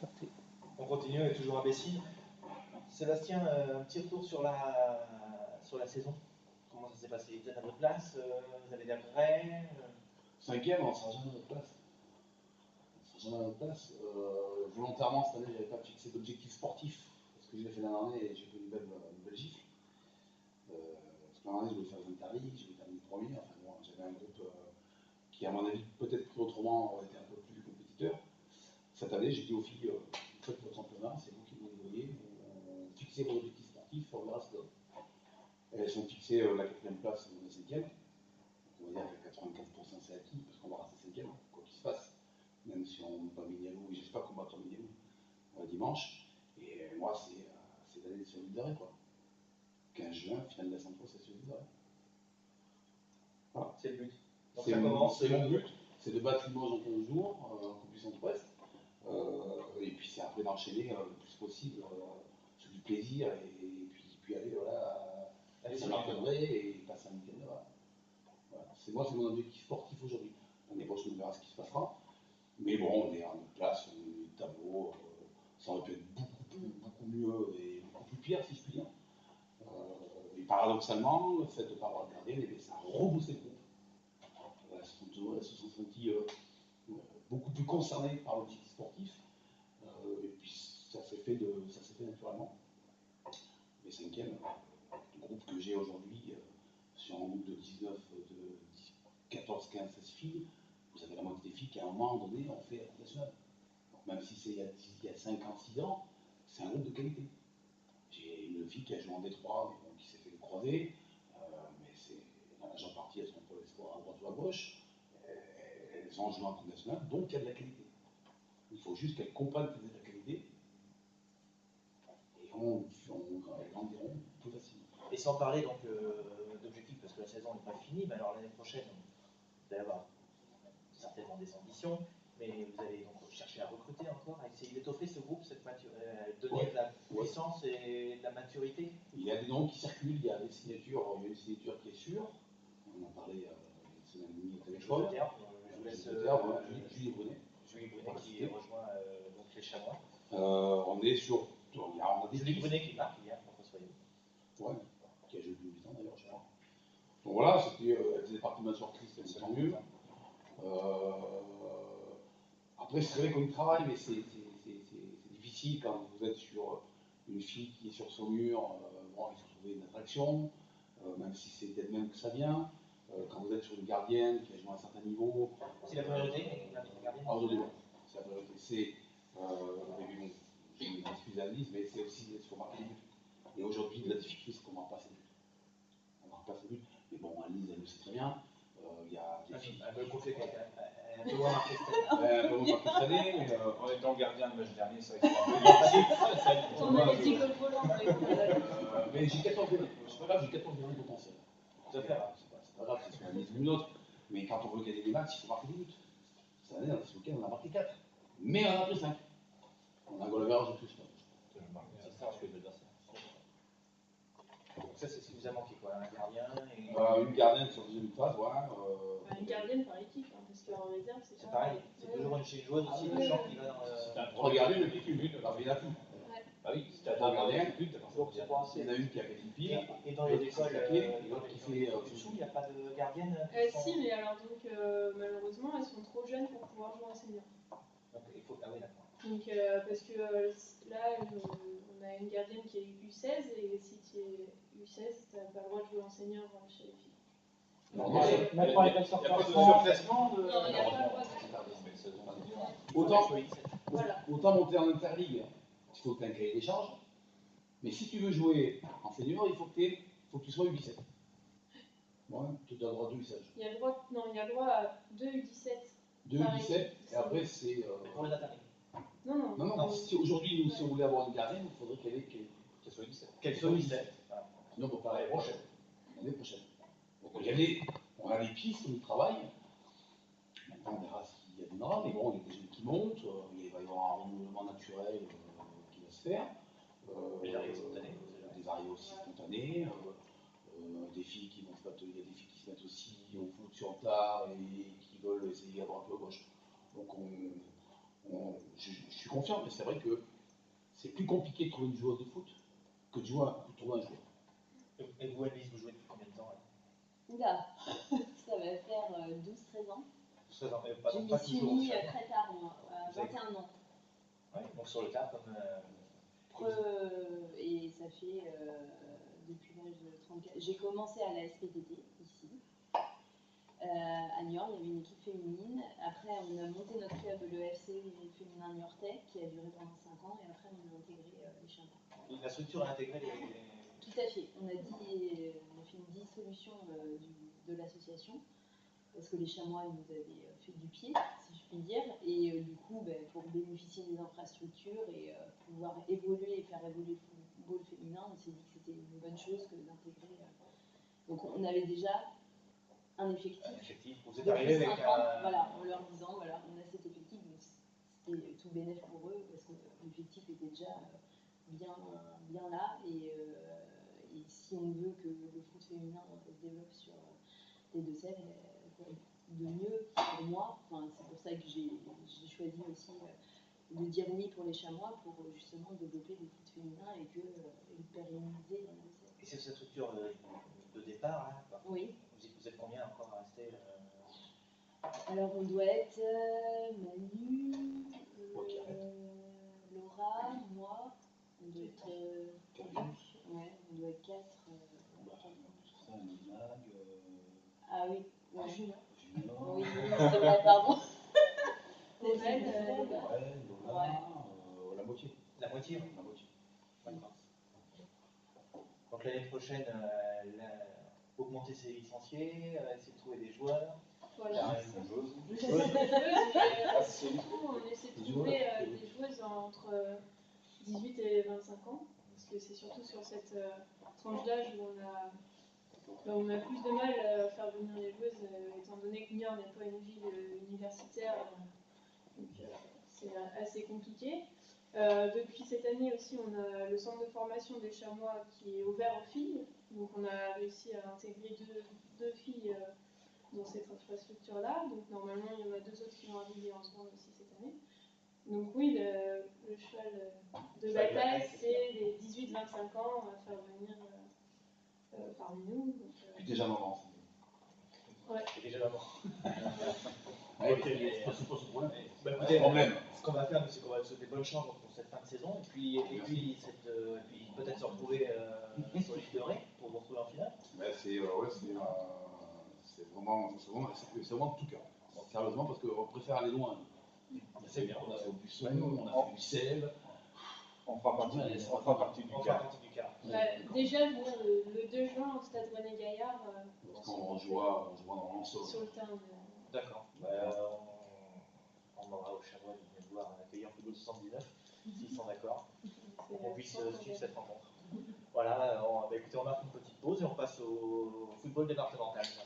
Parti. On continue, on est toujours à Bessines. Sébastien, un petit retour sur la saison. Comment ça s'est passé? Vous êtes à votre place? Vous avez des regrets? Cinquième, on ne sera jamais à notre place. On sera jamais à notre place. Volontairement, cette année, je n'avais pas fixé d'objectif sportif. Parce que je l'ai fait l'année dernière et j'ai fait une belle gifle. Parce que l'année dernière, je voulais faire les interligues, je voulais terminer premier. Enfin, bon, j'avais un groupe qui, à mon avis, peut-être pris autrement, aurait été un peu plus compétiteur. Cette année, j'ai dit aux filles, vous faites votre championnat, c'est vous qui vous débrouillez, fixez vos objectifs sportifs, on verra ce que donne. Elles ont fixé la 4e place, on est 5e. On va dire qu'à 95% c'est acquis, parce qu'on va rester 5e, quoi qu'il se passe. Même si on bat Mignalou, et j'espère qu'on battra Mignalou dimanche. Et moi, c'est d'aller sur l'île d'arrêt, quoi. 15 juin, finale de la Centro, c'est sur l'île d'arrêt. Voilà. C'est le but. Donc ça commence. C'est mon but, c'est de battre Limoges en 15 jours, en Coupe du Centre-Ouest. Et puis c'est après d'enchaîner le plus possible sur du plaisir et puis aller voilà, sur l'encadrer et passer un week-end là-bas. Voilà. C'est mon objectif sportif aujourd'hui. L'année prochaine, on verra ce qui se passera. Mais bon, on est en place, on est au tableau, ça aurait pu être beaucoup mieux et beaucoup plus pire si je puis dire. Et paradoxalement, le fait de ne pas avoir de gardien, ça a reboosté le groupe. Elles se sont senties beaucoup plus concernées par l'objectif sportif. Et puis ça s'est fait naturellement. Les 5e, le groupe que j'ai aujourd'hui, sur un groupe de 19, de 14, 15, 16 filles, vous avez la moitié des filles qui à un moment donné ont fait la nationale. Donc même si c'est il y a 5 ans, 6 ans, c'est un groupe de qualité. J'ai une fille qui a joué en Détroit, mais bon, qui s'est fait croiser, mais c'est dans la majeure partie, elles sont pour l'espoir à droite ou à gauche. Elles ont joué en Coupe nationale, donc il y a de la qualité. Il faut juste qu'elles comprennent qu'il y a de la qualité et elles grandiront plus facilement. Et sans parler donc d'objectifs, parce que la saison n'est pas finie, mais alors l'année prochaine, vous allez avoir certainement des ambitions, mais vous allez donc chercher à recruter encore, à essayer d'étoffer ce groupe, donner de la puissance et de la maturité. Il y a des noms qui circulent, il y a des signatures, il y a une signature qui est sûre, on en a parlé une semaine et demie au téléphone. Je vous laisse Julie Brunet. Julie Brunet qui rejoint donc les Chamois. On est sur. On a des Julie Brunet qui marque hier contre Soyeux. Ouais, qui a joué plus de 8 ans d'ailleurs, je crois. Donc voilà, elle faisait partie de ma surprise, c'est tant mieux. Après, c'est vrai qu'on y travaille, mais c'est difficile quand vous êtes sur une fille qui est sur son mur. Bon, il faut trouver une attraction, même si c'est d'elle-même que ça vient. Quand vous êtes sur une gardienne qui a joué à un certain niveau. C'est la priorité, la gardienne. Aujourd'hui, non. C'est la priorité. C'est, j'ai une excuse à Lise, mais c'est aussi il faut marquer les buts. Et aujourd'hui, la difficulté, c'est qu'on ne marque pas ses buts. On ne marque pas ses buts. Mais bon, Lise, elle le sait très bien. Il y a des filles. Elle peut confier quelqu'un. Un peu moins marqué cette année. Mais en étant gardien le match dernier, c'est vrai que on a les petits cols volants. Mais j'ai 14 gagnants. C'est pas grave, j'ai 14 gagnants potentiels. Tout à fait. C'est pas grave, c'est ce qu'on a mis une autre. Mais quand on veut gagner des matchs, il faut marquer des buts. Cette année, ce week-end, on a marqué 4. Mais on en a pris 5. On a un goal average de plus. C'est ça ce que je veux dire. Donc ça, c'est ce qui vous a manqué, quoi. Un gardien et... une gardienne sur deuxième phase, voilà. Une gardienne par équipe, hein, parce qu'en réserve, c'est pareil. C'est toujours une joueuse aussi, une champ qui va dans... C'est un 3 gardiens, depuis une but, alors il y en a plus. Ah oui, si tu as 3 gardiens, tu as toujours il y en a une qui a fait une pire. Et dans les écoles, l'autre qui fait dessous, il n'y a pas de gardienne Si, mais alors donc, malheureusement, elles sont trop jeunes pour pouvoir jouer en senior. Donc il faut... Ah oui, d'accord. Donc, parce que là, on a une gardienne qui est U16, et si tu es U16, tu n'as pas le droit de jouer en senior chez les filles. Même pas les plateformes. Il n'y a pas de surclassement de... Non, il n'y a pas le droit de... Autant monter en interligue, il faut que tu aies un cahier des charges. Mais si tu veux jouer en senior, il faut que tu sois U17. Ouais, tu as le droit de U16. Il y a le droit, non, il y a le droit à 2 U17. 2 U17, et après c'est... Pour les interligues. Non. Si aujourd'hui, nous, si on voulait avoir une gardienne, il faudrait qu'elle soit U17. Qu'elle soit U17. Sinon, on peut pas l'année prochaine. L'année prochaine. Donc on a des pistes, on y travaille. Maintenant, on verra s'il y a des normes, mais bon, il y a des jeunes qui montent, il va y avoir un renouvellement naturel qui va se faire. Des arrivées spontanées. Des arrivées aussi spontanées. Des filles qui vont se battre, il y a des filles qui se mettent aussi au foot sur tard et qui veulent essayer à droite ou à gauche. Donc Je suis confiant, mais c'est vrai que c'est plus compliqué de trouver une joueuse de foot que de trouver un joueur. Et vous, Alice, vous jouez depuis combien de temps là? Oula, ça va faire 12-13 ans. 16 ans, Je m'y suis mis très tard, moi, à 21 ans. Oui, donc sur le tard, comme. Et ça fait depuis l'âge de 34. J'ai commencé à la SPTT ici. À Niort, il y avait une équipe féminine. Après, on a monté notre club, le FC féminin niortais, qui a duré pendant 5 ans. Et après, on a intégré les Chamois. La structure a intégré les. Tout à fait. On a fait une dissolution de l'association. Parce que les Chamois ils nous avaient fait du pied, si je puis dire. Et du coup, pour bénéficier des infrastructures et pouvoir évoluer et faire évoluer le football féminin, on s'est dit que c'était une bonne chose que d'intégrer. Donc on avait déjà un effectif. Vous êtes arrivé avec 5 ans, voilà, en leur disant, voilà, on a cet effectif, donc c'était tout bénéf pour eux, parce que l'effectif était déjà bien là. Et si on veut que le foot féminin se développe sur les Deux-Sèvres, de mieux pour moi. Enfin, c'est pour ça que j'ai choisi aussi de dire oui pour les Chamois, pour justement développer le foot féminin et le pérenniser dans les Deux-Sèvres. Et c'est cette structure de départ là quoi. Oui. Vous êtes combien encore à rester Alors on doit être Manu, Laura, moi, on doit être ouais, on doit être 4. Ah oui, ouais. Oui, c'est vrai, pardon. La moitié. La moitié. D'accord. Donc l'année prochaine, augmenter ses licenciés, essayer de trouver des joueurs. Voilà. Des joueuses. On essaie de trouver des joueuses entre 18 et 25 ans, parce que c'est surtout sur cette tranche d'âge où on a plus de mal à faire venir les joueuses, étant donné que Niort n'est pas une ville universitaire, donc c'est assez compliqué. Depuis cette année aussi, on a le centre de formation des Chamois qui est ouvert aux filles, donc on a réussi à intégrer deux filles dans cette infrastructure-là, donc normalement il y en a 2 autres qui vont arriver en seconde aussi cette année. Donc oui, le cheval de bataille, c'est les 18-25 ans à faire venir parmi nous. Puis déjà maman. Ouais. Et déjà maman. Ok, c'est pas ce problème. Bah, écoutez, ce qu'on va faire, c'est qu'on va souhaiter bonne chance pour cette fin de saison et puis peut-être se retrouver sur l'île de Ré pour vous retrouver en finale. C'est vraiment de tout cœur. Sérieusement, parce qu'on préfère aller loin. C'est bien. On a fait du son, on a fait du sel. On fera partie du cas. Déjà, le 2 juin au stade René Gaillard. Parce qu'on jouera dans l'ensemble. Sur le terrain. D'accord. On aura au Chamois de venir voir accueillir Football 79, s'ils sont d'accord, pour qu'on puisse suivre cette rencontre. Voilà, écoutez, on marque une petite pause et on passe au football départemental. Merci.